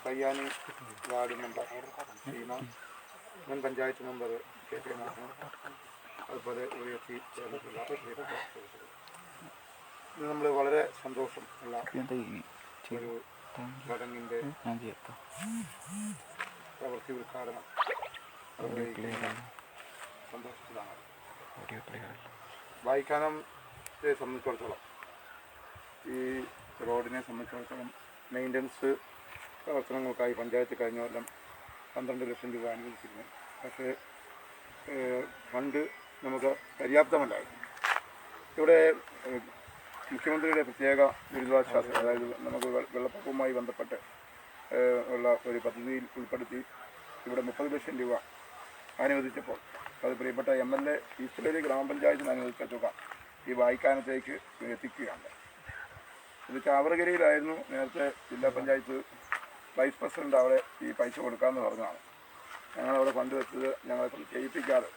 കയ്യാനി ward member Seema, മുൻ panchayat member K K Mohan, അതുപോലെ ഉയർത്തി ചേർന്നിട്ടുള്ള ഇത് നമ്മൾ വളരെ സന്തോഷം ഉള്ള ഒരു ചടങ്ങിൻ്റെ പ്രവൃത്തി ഉദ്ഘാടനം സന്തോഷത്തിലാണ്. വായിക്കാനത്തെ സംബന്ധിച്ചിടത്തോളം ഈ റോഡിനെ സംബന്ധിച്ചിടത്തോളം മെയിൻ്റനൻസ് പ്രവർത്തനങ്ങൾക്കായി പഞ്ചായത്ത് കഴിഞ്ഞ കൊല്ലം 12 ലക്ഷം രൂപ അനുവദിച്ചിരുന്നു. പക്ഷേ ഫണ്ട് നമുക്ക് പര്യാപ്തമല്ലായിരുന്നു. ഇവിടെ മുഖ്യമന്ത്രിയുടെ പ്രത്യേക ദുരിതാശ്വാസം, അതായത് നമുക്ക് വെള്ളപ്പൊക്കവുമായി ബന്ധപ്പെട്ട് ഉള്ള ഒരു പദ്ധതിയിൽ ഉൾപ്പെടുത്തി ഇവിടെ 30 ലക്ഷം രൂപ അനുവദിച്ചപ്പോൾ അത് പ്രിയപ്പെട്ട MLA ഈസ്റ്റേരി ഗ്രാമപഞ്ചായത്തിന് അനുവദിച്ച തുക ഈ വായിക്കാനത്തേക്ക് എത്തിക്കുകയാണ്. ഇത് ചാവറഗിരിയിലായിരുന്നു നേരത്തെ ജില്ലാ പഞ്ചായത്ത് വൈസ് പ്രസിഡന്റ് അവിടെ ഈ പൈസ കൊടുക്കാമെന്ന് പറഞ്ഞതാണ്. ഞങ്ങളവിടെ ഫണ്ട് വെച്ചത് ഞങ്ങളെ കൊണ്ട് ചെയ്യിപ്പിക്കാതെ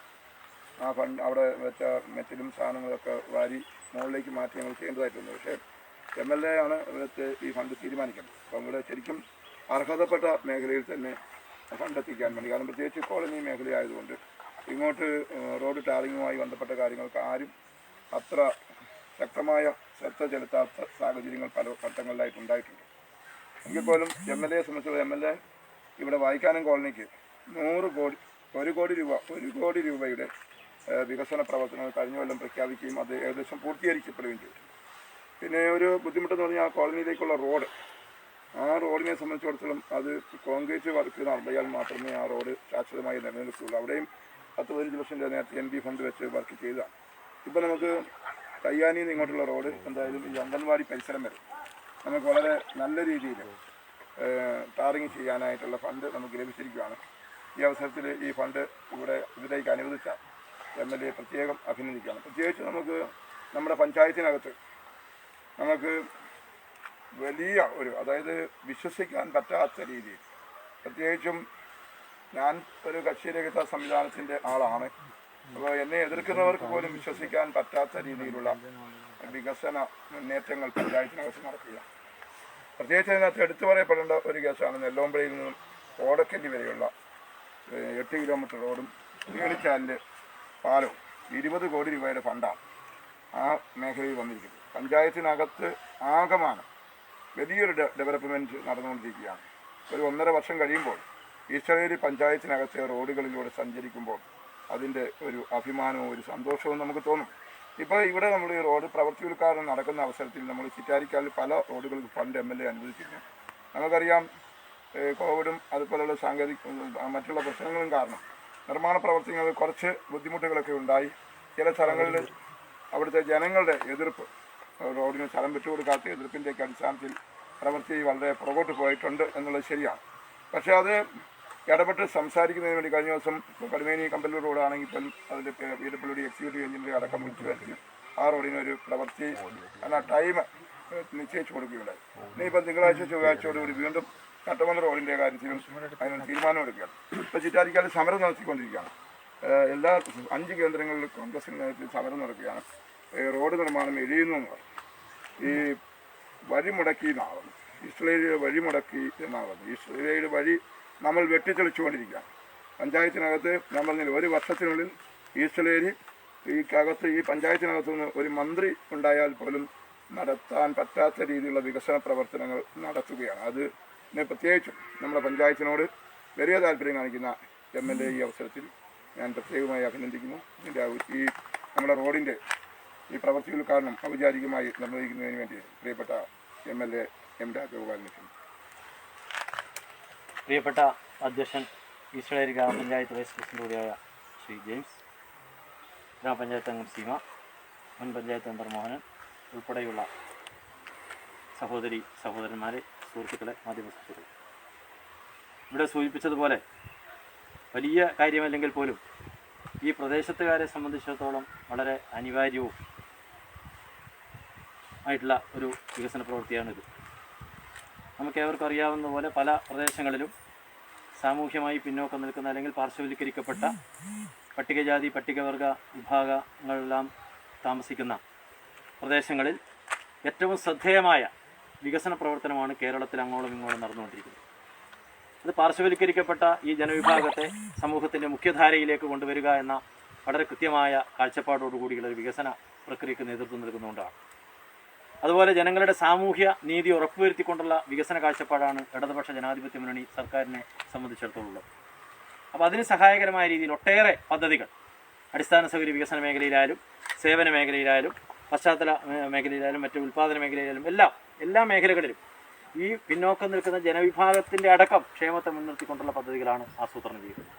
ആ ഫണ്ട് അവിടെ വെച്ച മെറ്റലും സാധനങ്ങളൊക്കെ വാരി മുകളിലേക്ക് മാറ്റി ഞങ്ങൾ ചെയ്യേണ്ടതായിട്ടുണ്ട്. പക്ഷേ MLA ആണ് ഇവിടുത്തെ ഈ ഫണ്ട് തീരുമാനിക്കുന്നത്. അപ്പം ഇവിടെ ശരിക്കും അർഹതപ്പെട്ട മേഖലയിൽ തന്നെ ഫണ്ട് എത്തിക്കാൻ വേണ്ടി, കാരണം പ്രത്യേകിച്ച് കോളനി മേഖലയായതുകൊണ്ട് ഇങ്ങോട്ട് റോഡ് ടാറിങ്ങുമായി ബന്ധപ്പെട്ട കാര്യങ്ങൾക്ക് ആരും അത്ര ശക്തമായ ശ്രദ്ധ ചെലുത്താത്ത സാഹചര്യങ്ങൾ പല ഘട്ടങ്ങളിലായിട്ടുണ്ടായിട്ടുണ്ട്. എങ്കിൽ പോലും MLA സംബന്ധിച്ചുള്ള MLA ഇവിടെ വായിക്കാനും കോളനിക്ക് 100 കോടി രൂപയുടെ വികസന പ്രവർത്തനങ്ങൾ കഴിഞ്ഞ കൊല്ലം പ്രഖ്യാപിക്കുകയും അത് ഏകദേശം പൂർത്തീകരിക്കപ്പെടുകയും ചെയ്തു. പിന്നെ ഒരു ബുദ്ധിമുട്ടെന്ന് പറഞ്ഞാൽ ആ കോളനിയിലേക്കുള്ള റോഡ്, ആ റോഡിനെ സംബന്ധിച്ചിടത്തോളം അത് കോൺക്രീറ്റ് വർക്ക് നടത്തിയാൽ മാത്രമേ ആ റോഡ് ശാശ്വതമായി നിലനിൽക്കുകയുള്ളൂ. അവിടെയും 10-15 ലക്ഷം രൂപ നേരത്തെ NP ഫണ്ട് വെച്ച് വർക്ക് ചെയ്തതാണ്. ഇപ്പോൾ നമുക്ക് കയ്യാനിയിൽ നിന്ന് ഇങ്ങോട്ടുള്ള റോഡ് എന്തായാലും ഈ അംഗൻവാടി പരിസരം വരെ നമുക്ക് വളരെ നല്ല രീതിയിൽ ടാറിങ് ചെയ്യാനായിട്ടുള്ള ഫണ്ട് നമുക്ക് ലഭിച്ചിരിക്കുകയാണ്. ഈ അവസരത്തിൽ ഈ ഫണ്ട് ഇതിലേക്ക് അനുവദിച്ച MLA പ്രത്യേകം അഭിനന്ദിക്കുകയാണ്. പ്രത്യേകിച്ച് നമുക്ക് നമ്മുടെ പഞ്ചായത്തിനകത്ത് നമുക്ക് വലിയ അതായത് വിശ്വസിക്കാൻ പറ്റാത്ത രീതിയിൽ, പ്രത്യേകിച്ചും ഞാൻ ഒരു കക്ഷിരഹിത സംവിധാനത്തിൻ്റെ ആളാണ്. അപ്പോൾ എന്നെ എതിർക്കുന്നവർക്ക് പോലും വിശ്വസിക്കാൻ പറ്റാത്ത രീതിയിലുള്ള വികസന മുന്നേറ്റങ്ങൾ പഞ്ചായത്തിനകത്ത് നടക്കുക. പ്രത്യേകിച്ച് അതിനകത്ത് എടുത്തു പറയപ്പെടേണ്ട ഒരു കേസാണ് നെല്ലോമ്പഴയിൽ നിന്നും ഓടക്കല്ലി വരെയുള്ള 8 കിലോമീറ്റർ റോഡും തേളിച്ചാലിൻ്റെ പാലവും 20 കോടി രൂപയുടെ ഫണ്ടാണ് ആ മേഖലയിൽ വന്നിരിക്കുന്നത്. പഞ്ചായത്തിനകത്ത് ആകമാനം വലിയൊരു ഡെവലപ്മെൻറ്റ് നടന്നുകൊണ്ടിരിക്കുകയാണ്. ഒരു 1.5 വർഷം കഴിയുമ്പോൾ ഈസ്റ്റേരി പഞ്ചായത്തിനകത്തെ റോഡുകളിലൂടെ സഞ്ചരിക്കുമ്പോൾ അതിൻ്റെ ഒരു അഭിമാനവും ഒരു സന്തോഷവും നമുക്ക് തോന്നും. ഇപ്പോൾ ഇവിടെ നമ്മൾ ഈ റോഡ് പ്രവൃത്തി ഉദ്ഘാടനം നടക്കുന്ന അവസരത്തിൽ നമ്മൾ ചിറ്റാരിക്കാലിൽ പല റോഡുകൾക്ക് ഫണ്ട് MLA അനുവദിച്ചിരുന്നു. നമുക്കറിയാം കോവിഡും അതുപോലെയുള്ള മറ്റുള്ള പ്രശ്നങ്ങളും കാരണം നിർമ്മാണ പ്രവർത്തനങ്ങളിൽ കുറച്ച് ബുദ്ധിമുട്ടുകളൊക്കെ ഉണ്ടായി. ചില സ്ഥലങ്ങളിൽ അവിടുത്തെ ജനങ്ങളുടെ എതിർപ്പ്, റോഡിന് സ്ഥലം വിട്ടുകൊടുക്കാത്ത എതിർപ്പിൻ്റെയൊക്കെ അടിസ്ഥാനത്തിൽ പ്രവൃത്തി വളരെ പുറകോട്ട് പോയിട്ടുണ്ട് എന്നുള്ളത് ശരിയാണ്. പക്ഷേ അത് ഇടപെട്ട് സംസാരിക്കുന്നതിന് വേണ്ടി കഴിഞ്ഞ ദിവസം കടുമേനി കമ്പല്ലൂർ റോഡാണെങ്കിൽ പോലും അതിൽ PWD എക്സിക്യൂട്ടീവ് എഞ്ചിനീയർ അടക്കം വിളിച്ചു വരുത്തി ആ റോഡിനൊരു പ്രവൃത്തി ടൈം നിശ്ചയിച്ചു കൊടുക്കുകയുണ്ടായി. ഇനിയിപ്പോൾ തിങ്കളാഴ്ച ചൊവ്വാഴ്ചയോടുകൂടി വീണ്ടും കട്ടമണ്ണ റോഡിൻ്റെ കാര്യത്തിലും അതിനൊരു തീരുമാനമെടുക്കുകയാണ്. ഇപ്പോൾ ചിറ്റാരിക്കാട് സമരം നടത്തിക്കൊണ്ടിരിക്കുകയാണ്. എല്ലാ 5 കേന്ദ്രങ്ങളിലും കോൺഗ്രസിൻ്റെ നേതൃത്വത്തിൽ സമരം നടക്കുകയാണ്. റോഡ് നിർമ്മാണം എഴുതുന്നു എന്ന് പറഞ്ഞു. ഈ വഴി മുടക്കി എന്നാണ്, ഈസ്റ്റേരിയുടെ വഴി മുടക്കി എന്നാണ് പറഞ്ഞത്. ഈസ്റ്റേരിയുടെ വഴി നമ്മൾ വെട്ടിത്തെളിച്ചുകൊണ്ടിരിക്കുകയാണ്. പഞ്ചായത്തിനകത്ത് ഞാൻ പറഞ്ഞില്ല, ഒരു വർഷത്തിനുള്ളിൽ ഈസ്റ്റലേരി ഈ പഞ്ചായത്തിനകത്തു നിന്ന് ഒരു മന്ത്രി ഉണ്ടായാൽ പോലും നടത്താൻ പറ്റാത്ത രീതിയിലുള്ള വികസന പ്രവർത്തനങ്ങൾ നടത്തുകയാണ്. അതിന് പ്രത്യേകിച്ചും നമ്മുടെ പഞ്ചായത്തിനോട് വലിയ താല്പര്യം കാണിക്കുന്ന MLA ഈ അവസരത്തിൽ ഞാൻ പ്രത്യേകമായി അഭിനന്ദിക്കുന്നു. ഈ നമ്മുടെ റോഡിൻ്റെ ഈ പ്രവൃത്തി ഉദ്ഘാടനം ഔപചാരികമായി നിർവഹിക്കുന്നതിന് വേണ്ടി പ്രിയപ്പെട്ട MLA M. രാജഗോപാലിനെ പ്രിയപ്പെട്ട അധ്യക്ഷൻ ഈസ്റ്റലേരി ഗ്രാമപഞ്ചായത്ത് വൈസ് പ്രസിഡന്റ് കൂടിയായ ശ്രീ ജെയിംസ്, ഗ്രാമപഞ്ചായത്ത് അംഗം സീമ, മുൻ പഞ്ചായത്ത് മെമ്പർ മോഹനൻ ഉൾപ്പെടെയുള്ള സഹോദരന്മാരെ, സുഹൃത്തുക്കളെ, മാധ്യമ സുഹൃത്തുക്കളെ, ഇവിടെ സൂചിപ്പിച്ചതുപോലെ വലിയ കാര്യമല്ലെങ്കിൽ പോലും ഈ പ്രദേശത്തുകാരെ സംബന്ധിച്ചിടത്തോളം വളരെ അനിവാര്യവും ആയിട്ടുള്ള ഒരു വികസന പ്രവൃത്തിയാണിത്. നമുക്കേവർക്കും അറിയാവുന്ന പോലെ പല പ്രദേശങ്ങളിലും സാമൂഹ്യമായി പിന്നോക്കം നിൽക്കുന്ന അല്ലെങ്കിൽ പാർശ്വവൽക്കരിക്കപ്പെട്ട പട്ടികജാതി പട്ടികവർഗ വിഭാഗങ്ങളെല്ലാം താമസിക്കുന്ന പ്രദേശങ്ങളിൽ ഏറ്റവും ശ്രദ്ധേയമായ വികസന പ്രവർത്തനമാണ് കേരളത്തിൽ അങ്ങോളം ഇങ്ങോളം നടന്നുകൊണ്ടിരിക്കുന്നത്. അത് പാർശ്വവൽക്കരിക്കപ്പെട്ട ഈ ജനവിഭാഗത്തെ സമൂഹത്തിൻ്റെ മുഖ്യധാരയിലേക്ക് കൊണ്ടുവരിക എന്ന വളരെ കൃത്യമായ കാഴ്ചപ്പാടോടുകൂടിയുള്ള ഒരു വികസന പ്രക്രിയക്ക് നേതൃത്വം നൽകുന്നതുകൊണ്ടാണ്. അതുപോലെ ജനങ്ങളുടെ സാമൂഹ്യ നീതി ഉറപ്പുവരുത്തിക്കൊണ്ടുള്ള വികസന കാഴ്ചപ്പാടാണ് ഇടതുപക്ഷ ജനാധിപത്യ മുന്നണി സർക്കാരിനെ സംബന്ധിച്ചിടത്തോളം ഉള്ളത്. അപ്പോൾ അതിന് സഹായകരമായ രീതിയിൽ ഒട്ടേറെ പദ്ധതികൾ അടിസ്ഥാന സൗകര്യ വികസന മേഖലയിലായാലും സേവന മേഖലയിലായാലും പശ്ചാത്തല മേഖലയിലായാലും മറ്റ് ഉൽപ്പാദന മേഖലയിലായാലും എല്ലാ മേഖലകളിലും ഈ പിന്നോക്കം നിൽക്കുന്ന ജനവിഭാഗത്തിൻ്റെ അടക്കം ക്ഷേമത്തെ മുൻനിർത്തിക്കൊണ്ടുള്ള പദ്ധതികളാണ് ആസൂത്രണം ചെയ്യുന്നത്.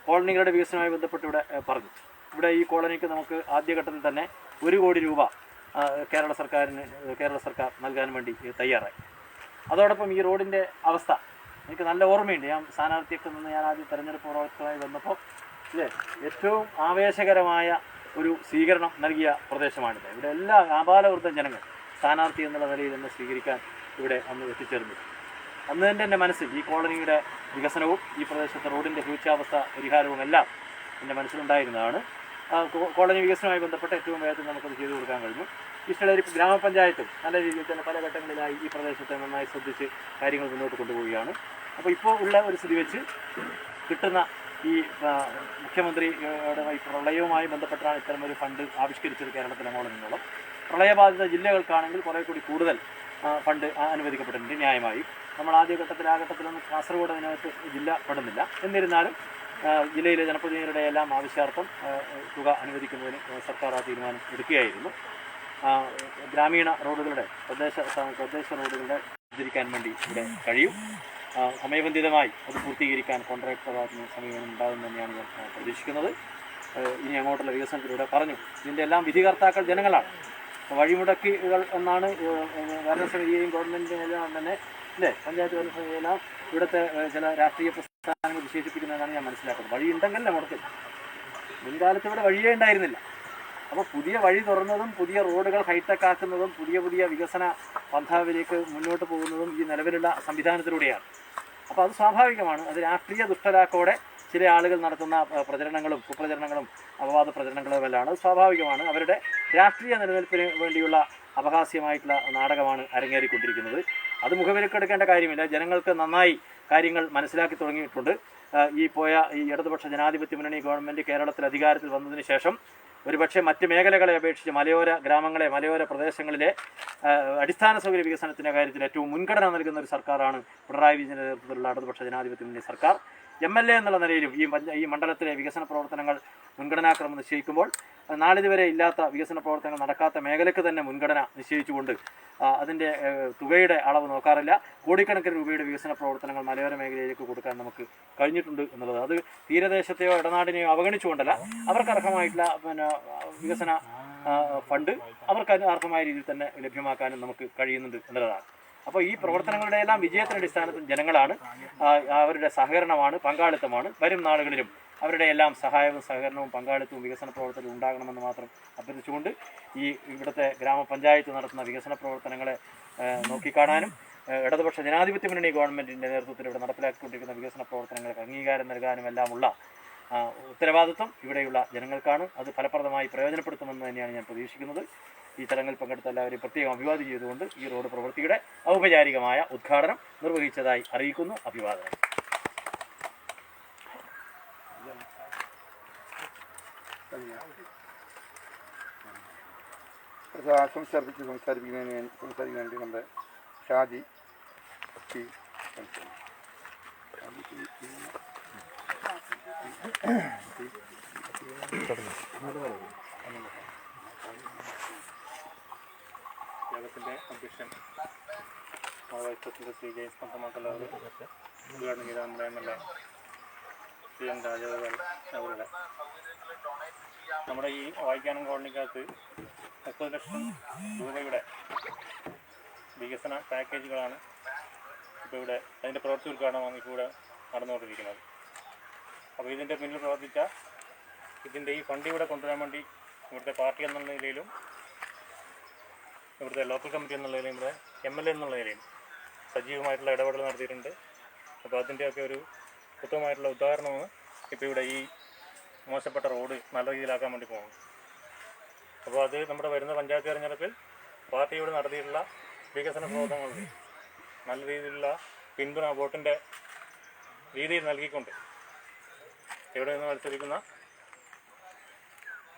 കോളനികളുടെ വികസനവുമായി ബന്ധപ്പെട്ട് ഇവിടെ പറഞ്ഞു. ഇവിടെ ഈ കോളനിക്ക് നമുക്ക് ആദ്യഘട്ടത്തിൽ തന്നെ 1 കോടി രൂപ കേരള സർക്കാർ നൽകാൻ വേണ്ടി തയ്യാറായി. അതോടൊപ്പം ഈ റോഡിൻ്റെ അവസ്ഥ എനിക്ക് നല്ല ഓർമ്മയുണ്ട്. ഞാൻ സ്ഥാനാർത്ഥിയൊക്കെ നിന്ന് ഞാൻ ആദ്യം തെരഞ്ഞെടുപ്പ് പ്രവർത്തനമായി വന്നപ്പോൾ ഏറ്റവും ആവേശകരമായ ഒരു സ്വീകരണം നൽകിയ പ്രദേശമാണിത്. ഇവിടെ എല്ലാ ആപാലവൃദ്ധ ജനങ്ങൾ സ്ഥാനാർത്ഥി എന്നുള്ള നിലയിൽ തന്നെ സ്വീകരിക്കാൻ ഇവിടെ അന്ന് എത്തിച്ചേർന്നു. അന്ന് തന്നെ എൻ്റെ മനസ്സിൽ ഈ കോളനിയുടെ വികസനവും ഈ പ്രദേശത്തെ റോഡിൻ്റെ ശൂച്യാവസ്ഥ പരിഹാരവും എല്ലാം എൻ്റെ മനസ്സിലുണ്ടായിരുന്നതാണ്. കോളനി വികസനവുമായി ബന്ധപ്പെട്ട് ഏറ്റവും വേഗത്തിൽ നമുക്കത് ചെയ്തു കൊടുക്കാൻ കഴിഞ്ഞു. ഈസ്റ്റലേരി ഗ്രാമപഞ്ചായത്തും നല്ല രീതിയിൽ തന്നെ പല ഘട്ടങ്ങളിലായി ഈ പ്രദേശത്തെ നന്നായി ശ്രദ്ധിച്ച് കാര്യങ്ങൾ മുന്നോട്ട് കൊണ്ടുപോവുകയാണ്. അപ്പോൾ ഇപ്പോൾ ഉള്ള ഒരു സ്ഥിതി വെച്ച് കിട്ടുന്ന ഈ മുഖ്യമന്ത്രിയുടെ പ്രളയവുമായി ബന്ധപ്പെട്ടാണ് ഇത്തരമൊരു ഫണ്ട് ആവിഷ്കരിച്ചത് കേരളത്തിലങ്ങോളം നിന്നോളം. പ്രളയബാധിത ജില്ലകൾക്കാണെങ്കിൽ കുറേ കൂടി കൂടുതൽ ഫണ്ട് അനുവദിക്കപ്പെട്ടിട്ടുണ്ട് ന്യായമായും. നമ്മൾ ആ ഘട്ടത്തിലൊന്നും കാസർഗോഡ് അതിനകത്ത് ജില്ല പെടുന്നില്ല. എന്നിരുന്നാലും ജില്ലയിലെ ജനപ്രതിനിധികളുടെ എല്ലാം ആവശ്യാർത്ഥം തുക അനുവദിക്കുന്നതിന് സർക്കാർ ആ തീരുമാനം എടുക്കുകയായിരുന്നു. ഗ്രാമീണ റോഡുകളുടെ പ്രദേശ റോഡുകളുടെ ഉദ്ധരിക്കാൻ വേണ്ടി ഇവിടെ കഴിയും. സമയബന്ധിതമായി അത് പൂർത്തീകരിക്കാൻ കോൺട്രാക്ടർ സമീപനം ഉണ്ടാകും തന്നെയാണ് ഞാൻ പ്രതീക്ഷിക്കുന്നത്. ഇനി അങ്ങോട്ടുള്ള വികസനത്തിലൂടെ പറഞ്ഞു ഇതിൻ്റെ എല്ലാം വിധികർത്താക്കൾ ജനങ്ങളാണ്. വഴിമുടക്കികൾ എന്നാണ് ഭരണസമിതിയെയും ഗവൺമെൻറ്റിനെല്ലാം തന്നെ അല്ലേ പഞ്ചായത്ത് ഭരണസമിതിയെല്ലാം ഇവിടുത്തെ ചില രാഷ്ട്രീയ പ്രസ്ഥാനങ്ങൾ വിശേഷിപ്പിക്കുന്നതെന്നാണ് ഞാൻ മനസ്സിലാക്കുന്നത്. വഴിയുണ്ടെങ്കിലല്ലേ മുടക്കില്ല. മുൻകാലത്ത് ഇവിടെ വഴിയേ ഉണ്ടായിരുന്നില്ല. അപ്പോൾ പുതിയ വഴി തുറന്നതും പുതിയ റോഡുകൾ ഹൈടെക് ആക്കുന്നതും പുതിയ വികസന പന്ഥാവിലേക്ക് മുന്നോട്ട് പോകുന്നതും ഈ നിലവിലുള്ള സംവിധാനത്തിലൂടെയാണ്. അപ്പോൾ അത് സ്വാഭാവികമാണ്. അത് രാഷ്ട്രീയ ദുഷ്ടലാക്കോടെ ചില ആളുകൾ നടത്തുന്ന പ്രചരണങ്ങളും കുപ്രചരണങ്ങളും അപവാദ പ്രചരണങ്ങളുമെല്ലാം അത് സ്വാഭാവികമാണ്. അവരുടെ രാഷ്ട്രീയ നിലനിൽപ്പിന് വേണ്ടിയുള്ള അപഹാസ്യമായിട്ടുള്ള നാടകമാണ് അരങ്ങേറിക്കൊണ്ടിരിക്കുന്നത്. അത് മുഖവിലക്കെടുക്കേണ്ട കാര്യമില്ല. ജനങ്ങൾക്ക് നന്നായി കാര്യങ്ങൾ മനസ്സിലാക്കി തുടങ്ങിയിട്ടുണ്ട്. ഈ ഇടതുപക്ഷ ജനാധിപത്യ മുന്നണി ഗവൺമെൻറ് കേരളത്തിൽ അധികാരത്തിൽ വന്നതിന് ശേഷം ഒരുപക്ഷെ മറ്റ് മേഖലകളെ അപേക്ഷിച്ച് മലയോര മലയോര പ്രദേശങ്ങളിലെ അടിസ്ഥാന സൗകര്യ വികസനത്തിൻ്റെ കാര്യത്തിൽ ഏറ്റവും മുൻഗണന നൽകുന്ന ഒരു സർക്കാരാണ് പിണറായി വിജയൻ്റെ നേതൃത്വത്തിലുള്ള ഇടതുപക്ഷ ജനാധിപത്യ മുന്നണി സർക്കാർ. MLA എന്നുള്ള നിലയിലും ഈ മണ്ഡലത്തിലെ വികസന പ്രവർത്തനങ്ങൾ മുൻഗണനാക്രമം നിശ്ചയിക്കുമ്പോൾ നാളിതുവരെ ഇല്ലാത്ത വികസന പ്രവർത്തനങ്ങൾ നടക്കാത്ത മേഖലയ്ക്ക് തന്നെ മുൻഗണന നിശ്ചയിച്ചുകൊണ്ട് അതിൻ്റെ തുകയുടെ അളവ് നോക്കാറില്ല. കോടിക്കണക്കിന് രൂപയുടെ വികസന പ്രവർത്തനങ്ങൾ മലയോര മേഖലയിലേക്ക് കൊടുക്കാൻ നമുക്ക് കഴിഞ്ഞിട്ടുണ്ട് എന്നുള്ളത് അത് തീരദേശത്തെയോ ഇടനാടിനെയോ അവഗണിച്ചുകൊണ്ടല്ല, അവർക്ക് അർഹമായിട്ടുള്ള വികസന ഫണ്ട് അവർക്ക് അർഹമായ രീതിയിൽ തന്നെ ലഭ്യമാക്കാനും നമുക്ക് കഴിയുന്നുണ്ട് എന്നുള്ളതാണ്. അപ്പോൾ ഈ പ്രവർത്തനങ്ങളുടെ എല്ലാം വിജയത്തിൻ്റെ അടിസ്ഥാനത്തിൽ ജനങ്ങളാണ്, അവരുടെ സഹകരണമാണ്, പങ്കാളിത്തമാണ്. വരും നാളുകളിലും അവരുടെ എല്ലാം സഹായവും സഹകരണവും പങ്കാളിത്തവും വികസന പ്രവർത്തനവും ഉണ്ടാകണമെന്ന് മാത്രം അഭ്യർത്ഥിച്ചുകൊണ്ട് ഇവിടുത്തെ ഗ്രാമപഞ്ചായത്ത് നടത്തുന്ന വികസന പ്രവർത്തനങ്ങളെ നോക്കിക്കാണാനും ഇടതുപക്ഷ ജനാധിപത്യ മുന്നണി ഗവൺമെൻറ്റിൻ്റെ നേതൃത്വത്തിൽ ഇവിടെ നടപ്പിലാക്കിക്കൊണ്ടിരിക്കുന്ന വികസന പ്രവർത്തനങ്ങൾക്ക് അംഗീകാരം നൽകാനുമെല്ലാമുള്ള ഉത്തരവാദിത്വം ഇവിടെയുള്ള ജനങ്ങൾക്കാണ്. അത് ഫലപ്രദമായി പ്രയോജനപ്പെടുത്തുമെന്ന് തന്നെയാണ് ഞാൻ പ്രതീക്ഷിക്കുന്നത്. ഈ ചടങ്ങിൽ പങ്കെടുത്ത എല്ലാവരെയും പ്രത്യേകം അഭിവാദ്യം ചെയ്തുകൊണ്ട് ഈ റോഡ് പ്രവൃത്തിയുടെ ഔപചാരികമായ ഉദ്ഘാടനം നിർവഹിച്ചതായി അറിയിക്കുന്നു. അഭിവാദനം. ആശംസ അർപ്പിച്ച് സംസാരിക്കുന്നതിന് വേണ്ടി നമ്മുടെ ഷാജി പി കേരളത്തിൻ്റെ അധ്യക്ഷൻ മാതൃത്വത്തിൻ്റെ ശ്രീ ജെയിംസ് പന്തമാക്കല്ലാതെ ഉദ്ഘാടനം ചെയ്ത നമ്മുടെ എം.എൽ.എ ശ്രീ എൻ രാജഗോപാൽ അവരുടെ നമ്മുടെ ഈ വായിക്കാനം കോളനിക്കകത്ത് 30 ലക്ഷം രൂപയുടെ വികസന പാക്കേജുകളാണ് ഇപ്പോൾ ഇവിടെ അതിൻ്റെ പ്രവൃത്തി ഉദ്ഘാടനമാണ് ഇപ്പോൾ ഇവിടെ നടന്നുകൊണ്ടിരിക്കുന്നത്. അപ്പോൾ ഇതിൻ്റെ പിന്നിൽ പ്രവർത്തിച്ച ഇതിൻ്റെ ഈ ഫണ്ട് ഇവിടെ കൊണ്ടുവരാൻ വേണ്ടി ഇവിടുത്തെ പാർട്ടി എന്നുള്ള നിലയിലും ഇവിടുത്തെ ലോക്കൽ കമ്മിറ്റി എന്നുള്ള നിലയിലും ഇവിടെ എം.എൽ.എ എന്നുള്ള നിലയിലും സജീവമായിട്ടുള്ള ഇടപെടൽ നടത്തിയിട്ടുണ്ട്. അപ്പോൾ അതിൻ്റെയൊക്കെ ഒരു ഉത്തമമായിട്ടുള്ള ഉദാഹരണമാണ് ഇപ്പോൾ ഇവിടെ ഈ മോശപ്പെട്ട റോഡ് നല്ല രീതിയിലാക്കാൻ വേണ്ടി പോകുന്നത്. അപ്പോൾ അത് നമ്മുടെ വരുന്ന പഞ്ചായത്ത് തെരഞ്ഞെടുപ്പിൽ പാർട്ടിയോട് നടത്തിയിട്ടുള്ള വികസന പ്രവർത്തനങ്ങൾക്ക് നല്ല രീതിയിലുള്ള പിന്തുണ വോട്ടിൻ്റെ രീതിയിൽ നൽകിക്കൊണ്ട് ഇവിടെ നിന്ന് മത്സരിക്കുന്ന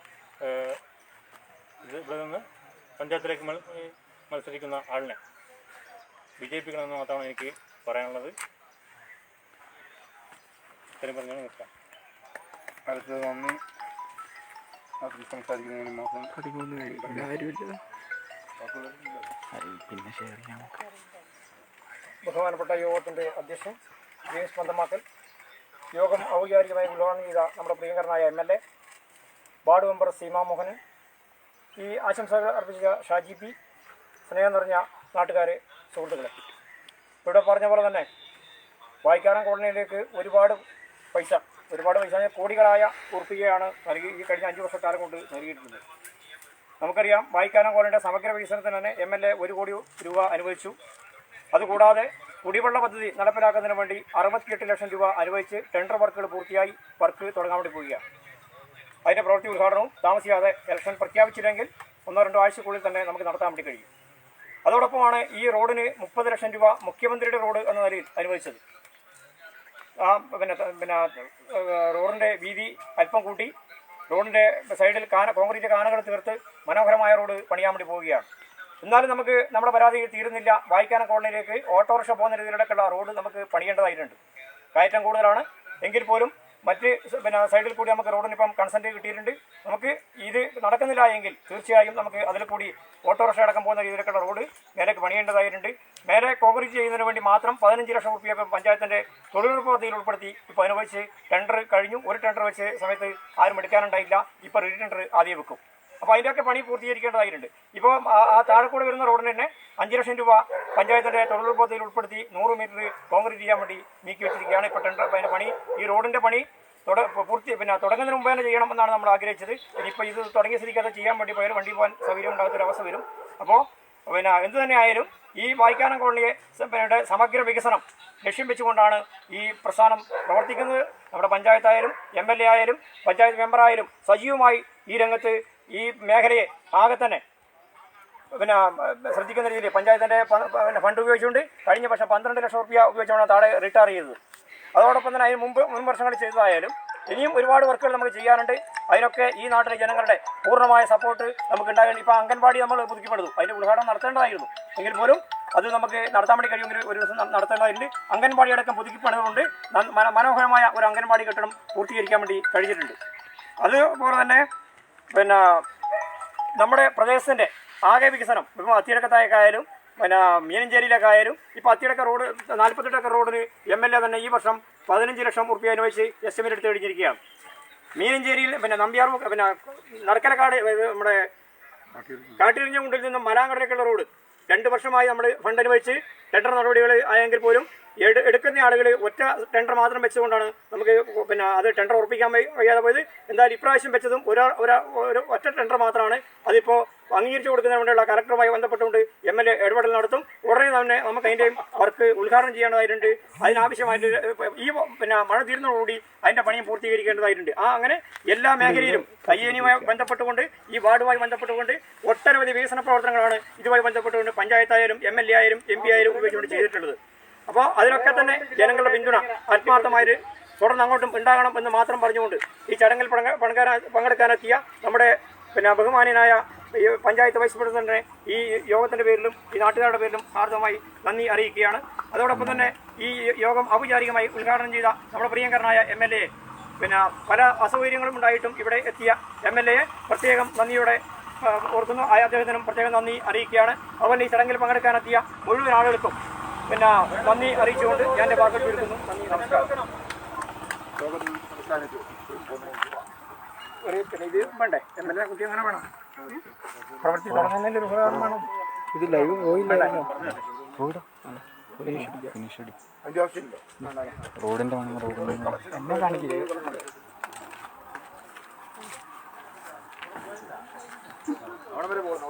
ഇവിടെ നിന്ന് പഞ്ചായത്തിലേക്ക് മത്സരിക്കുന്ന ആളിനെ വിജയിപ്പിക്കണമെന്ന് മാത്രമാണ് എനിക്ക് പറയാനുള്ളത്. ഇത്രയും പറഞ്ഞു നിർത്താം. അടുത്തത് നന്ദി അതിൽ സംസാരിക്കുന്നതിന് മാത്രം ബഹുമാനപ്പെട്ട യോഗത്തിൻ്റെ അധ്യക്ഷൻ ജെയിംസ് പന്തമാക്കൽ, യോഗം ഔപചാരികമായി ഉദ്ഘാടനം ചെയ്ത നമ്മുടെ പ്രിയങ്കരനായ MLA, ward member Seema Mohanan, ഈ ആശംസകൾ അർപ്പിച്ച ഷാജി പി, സ്നേഹം നിറഞ്ഞ നാട്ടുകാരെ, സുഹൃത്തുക്കളെ, ഇവിടെ പറഞ്ഞ പോലെ തന്നെ വായിക്കാനം കോളനിയിലേക്ക് ഒരുപാട് പൈസ കോടികളായ ഉറപ്പികയാണ് ഈ കഴിഞ്ഞ 5 വർഷക്കാലം കൊണ്ട് നൽകിയിട്ടുള്ളത്. നമുക്കറിയാം, വായിക്കാനം കോളനിയുടെ സമഗ്ര വികസനത്തിന് തന്നെ എം.എൽ.എ 1 കോടി രൂപ അനുവദിച്ചു. അതുകൂടാതെ കുടിവെള്ള പദ്ധതി നടപ്പിലാക്കുന്നതിന് വേണ്ടി 68 ലക്ഷം രൂപ അനുവദിച്ച് ടെൻഡർ വർക്കുകൾ പൂർത്തിയായി വർക്ക് തുടങ്ങാൻ വേണ്ടി പോവുകയാണ്. അതിൻ്റെ പ്രവൃത്തി ഉദ്ഘാടനവും താമസിയാതെ ഇലക്ഷൻ പ്രഖ്യാപിച്ചില്ലെങ്കിൽ 1-2 ആഴ്ചക്കുള്ളിൽ തന്നെ നമുക്ക് നടത്താൻ വേണ്ടി കഴിയും. അതോടൊപ്പമാണ് ഈ റോഡിന് 30 ലക്ഷം രൂപ മുഖ്യമന്ത്രിയുടെ റോഡ് എന്ന നിലയിൽ അനുവദിച്ചത്. പിന്നെ റോഡിൻ്റെ വീതി അല്പം കൂട്ടി റോഡിൻ്റെ സൈഡിൽ കോൺക്രീറ്റ് കാനകൾ തീർത്ത് മനോഹരമായ റോഡ് പണിയാൻ വേണ്ടി പോവുകയാണ്. എന്നാലും നമുക്ക് നമ്മുടെ പരാതി തീരുന്നില്ല. വായിക്കാനം കോളനിയിലേക്ക് ഓട്ടോറിക്ഷ പോകുന്ന രീതിയിലൊക്കെയുള്ള റോഡ് നമുക്ക് പണിയേണ്ടതായിട്ടുണ്ട്. കയറ്റം കൂടുതലാണ് എങ്കിൽ പോലും മറ്റ് സൈഡിൽ കൂടി നമുക്ക് റോഡിനിപ്പം കൺസെൻറ്റ് കിട്ടിയിട്ടുണ്ട്. നമുക്ക് ഇത് നടക്കുന്നില്ല എങ്കിൽ തീർച്ചയായും നമുക്ക് അതിൽ കൂടി ഓട്ടോറിക്ഷ അടക്കം പോകുന്ന രീതിയിലൊക്കെയുള്ള റോഡ് മേലേക്ക് പണിയേണ്ടതായിട്ടുണ്ട്. മേലെ കോൺക്രീറ്റ് ചെയ്യുന്നതിന് വേണ്ടി മാത്രം 15 ലക്ഷം രൂപ പഞ്ചായത്തിൻ്റെ തൊഴിലുറപ്പ് പദ്ധതിയിൽ ഉൾപ്പെടുത്തി ഇപ്പോൾ അനുവദിച്ച് ടെൻഡർ കഴിഞ്ഞു. ഒരു ടെൻഡർ വെച്ച് സമയത്ത് ആരും എടുക്കാനുണ്ടായില്ല. ഇപ്പോൾ റീ ടെൻഡർ ആദ്യം വെക്കും. അപ്പോൾ അതിൻ്റെയൊക്കെ പണി പൂർത്തീകരിക്കേണ്ടതായിട്ടുണ്ട്. ഇപ്പോൾ ആ താഴെക്കൂടെ വരുന്ന റോഡിന് തന്നെ 5 ലക്ഷം രൂപ പഞ്ചായത്തിൻ്റെ തൊഴിലുറപ്പ് പദ്ധതിയിൽ ഉൾപ്പെടുത്തി 100 മീറ്റർ കോൺക്രീറ്റ് ചെയ്യാൻ വേണ്ടി നീക്കി വെച്ചിരിക്കുകയാണ്. ഇപ്പോൾ ടെൻഡർ അതിൻ്റെ പണി, ഈ റോഡിൻ്റെ പണി തുടങ്ങുന്നതിന് മുമ്പ് തന്നെ ചെയ്യണമെന്നാണ് നമ്മൾ ആഗ്രഹിച്ചത്. ഇനിയിപ്പോൾ ഇത് തുടങ്ങിയ സ്ഥിതിക്ക് അത് ചെയ്യാൻ വേണ്ടി പോയാൽ വണ്ടി പോകാൻ സൗകര്യം ഉണ്ടാകാത്തൊരവസ്ഥ വരും. അപ്പോൾ എന്തു തന്നെ ആയാലും ഈ വായിക്കാനം കോളനിയെ സമഗ്ര വികസനം ലക്ഷ്യം വെച്ചുകൊണ്ടാണ് ഈ പ്രസ്ഥാനം പ്രവർത്തിക്കുന്നത്. നമ്മുടെ പഞ്ചായത്തായാലും എം.എൽ.എ ആയാലും പഞ്ചായത്ത് മെമ്പറായാലും സജീവമായി ഈ രംഗത്ത് ഈ മേഖലയെ ആകെ തന്നെ ശ്രദ്ധിക്കുന്ന രീതിയിൽ പഞ്ചായത്തിൻ്റെ ഫണ്ട് ഉപയോഗിച്ചുകൊണ്ട് കഴിഞ്ഞ വർഷം 12 ലക്ഷം രൂപ ഉപയോഗിച്ചാണ് താഴെ റിട്ടയർ ചെയ്തത്. അതോടൊപ്പം തന്നെ അതിന് മുൻ വർഷങ്ങളിൽ ചെയ്തതായാലും ഇനിയും ഒരുപാട് വർക്കുകൾ നമുക്ക് ചെയ്യാനുണ്ട്. അതിനൊക്കെ ഈ നാട്ടിലെ ജനങ്ങളുടെ പൂർണ്ണമായ സപ്പോർട്ട് നമുക്ക് ഉണ്ടാകേണ്ടി. ഇപ്പോൾ അംഗൻവാടി നമ്മൾ പുതുക്കിപ്പെടുന്നു, അതിൻ്റെ ഉദ്ഘാടനം നടത്തേണ്ടതായിരുന്നു. എങ്കിൽ പോലും അത് നമുക്ക് നടത്താൻ വേണ്ടി കഴിയുമെങ്കിൽ ഒരു ദിവസം നടത്തേണ്ടതായിട്ടുണ്ട്. അംഗൻവാടി അടക്കം പുതുക്കിപ്പണിതുകൊണ്ട് മനോഹരമായ ഒരു അംഗൻവാടി കെട്ടിടം പൂർത്തീകരിക്കാൻ വേണ്ടി കഴിഞ്ഞിട്ടുണ്ട്. അതുപോലെ തന്നെ നമ്മുടെ പ്രദേശത്തിൻ്റെ ആകെ വികസനം ഇപ്പോൾ അത്തിയടക്കത്തായാലും മീനഞ്ചേരിയിലേക്കായാലും ഇപ്പോൾ അത്തിയടക്ക റോഡ് 48 ഏക്കർ റോഡിന് എം.എൽ.എ തന്നെ ഈ വർഷം 15 ലക്ഷം രൂപ അനുവദിച്ച് എസ്റ്റിമേറ്റ് എടുത്ത് കഴിഞ്ഞിരിക്കുകയാണ്. മീനഞ്ചേരിയിൽ നമ്പ്യാർ നടക്കലക്കാട് നമ്മുടെ കാട്ടിരിഞ്ഞുകൊണ്ടിൽ നിന്നും മലാങ്കടലേക്കുള്ള റോഡ് 2 വർഷമായി നമ്മൾ ഫണ്ട് അനുവദിച്ച് ടെൻഡർ നടപടികൾ ആയെങ്കിൽ പോലും എടുക്കുന്ന ആളുകൾ ഒറ്റ ടെൻഡർ മാത്രം വെച്ചുകൊണ്ടാണ് നമുക്ക് അത് ടെൻഡർ ഉറപ്പിക്കാൻ കഴിയാതെ പോയത്. എന്തായാലും ഇപ്രാവശ്യം വെച്ചതും ഒറ്റ ടെൻഡർ മാത്രമാണ്. അതിപ്പോൾ അംഗീകരിച്ചു കൊടുക്കുന്നതിന് വേണ്ടിയുള്ള കലക്ടറുമായി ബന്ധപ്പെട്ടുകൊണ്ട് എം.എൽ.എ ഇടപെടൽ നടത്തും. ഉടനെ തന്നെ നമുക്ക് അതിൻ്റെയും വർക്ക് ഉദ്ഘാടനം ചെയ്യേണ്ടതായിട്ടുണ്ട്. അതിനാവശ്യമായിട്ട് ഈ മഴ തീരുന്നതോടുകൂടി അതിൻ്റെ പണിയും പൂർത്തീകരിക്കേണ്ടതായിട്ടുണ്ട്. അങ്ങനെ എല്ലാ മേഖലയിലും കയ്യേനിയുമായി ബന്ധപ്പെട്ടുകൊണ്ട് ഈ വാർഡുമായി ബന്ധപ്പെട്ടുകൊണ്ട് ഒട്ടനവധി വികസന പ്രവർത്തനങ്ങളാണ് ഇതുമായി ബന്ധപ്പെട്ടുകൊണ്ട് പഞ്ചായത്തായാലും എം.എൽ.എ ആയാലും എം.പി ആയാലും ഉപയോഗിച്ചുകൊണ്ട് ചെയ്തിട്ടുള്ളത്. അപ്പോൾ അതിനൊക്കെ തന്നെ ജനങ്ങളുടെ പിന്തുണ ആത്മാർത്ഥമായിട്ട് തുടർന്ന് അങ്ങോട്ടും ഉണ്ടാകണം എന്ന് മാത്രം പറഞ്ഞുകൊണ്ട് ഈ ചടങ്ങിൽ പങ്കെടുക്കാനെത്തിയ നമ്മുടെ ബഹുമാന്യനായ ഈ പഞ്ചായത്ത് വൈസ് പ്രസിഡന്റിനെ ഈ യോഗത്തിൻ്റെ പേരിലും ഈ നാട്ടുകാരുടെ പേരിലും ഹാർദവമായി നന്ദി അറിയിക്കുകയാണ്. അതോടൊപ്പം തന്നെ ഈ യോഗം ഔപചാരികമായി ഉദ്ഘാടനം ചെയ്ത നമ്മുടെ പ്രിയങ്കരനായ MLA പിന്നെ പല അസൗകര്യങ്ങളും ഉണ്ടായിട്ടും ഇവിടെ എത്തിയ MLA പ്രത്യേകം നന്ദിയോടെ ഓർക്കുന്നു. അദ്ദേഹത്തിനും പ്രത്യേകം നന്ദി അറിയിക്കുകയാണ്. അതുപോലെ ഈ ചടങ്ങിൽ പങ്കെടുക്കാനെത്തിയ മുഴുവൻ ആളുകൾക്കും പിന്നെ നന്ദി അറിയിച്ചുകൊണ്ട് ഞാൻ എൻ്റെ വാക്കുകൾ ചുരുക്കുന്നു. നന്ദി, നമസ്കാരം. പിന്നെ ഇത് വേണ്ടേ MLA കുട്ടി അങ്ങനെ വേണം പ്രവൃത്തി തുടങ്ങുന്നതിൻ്റെ ഒരു ഉപകരണമാണ് ഇത്. ലൈവ് പോയില്ല റോഡിന്റെ എന്നെ കാണിക്കില്ലേ അവിടെ വരെ പോകുന്നു.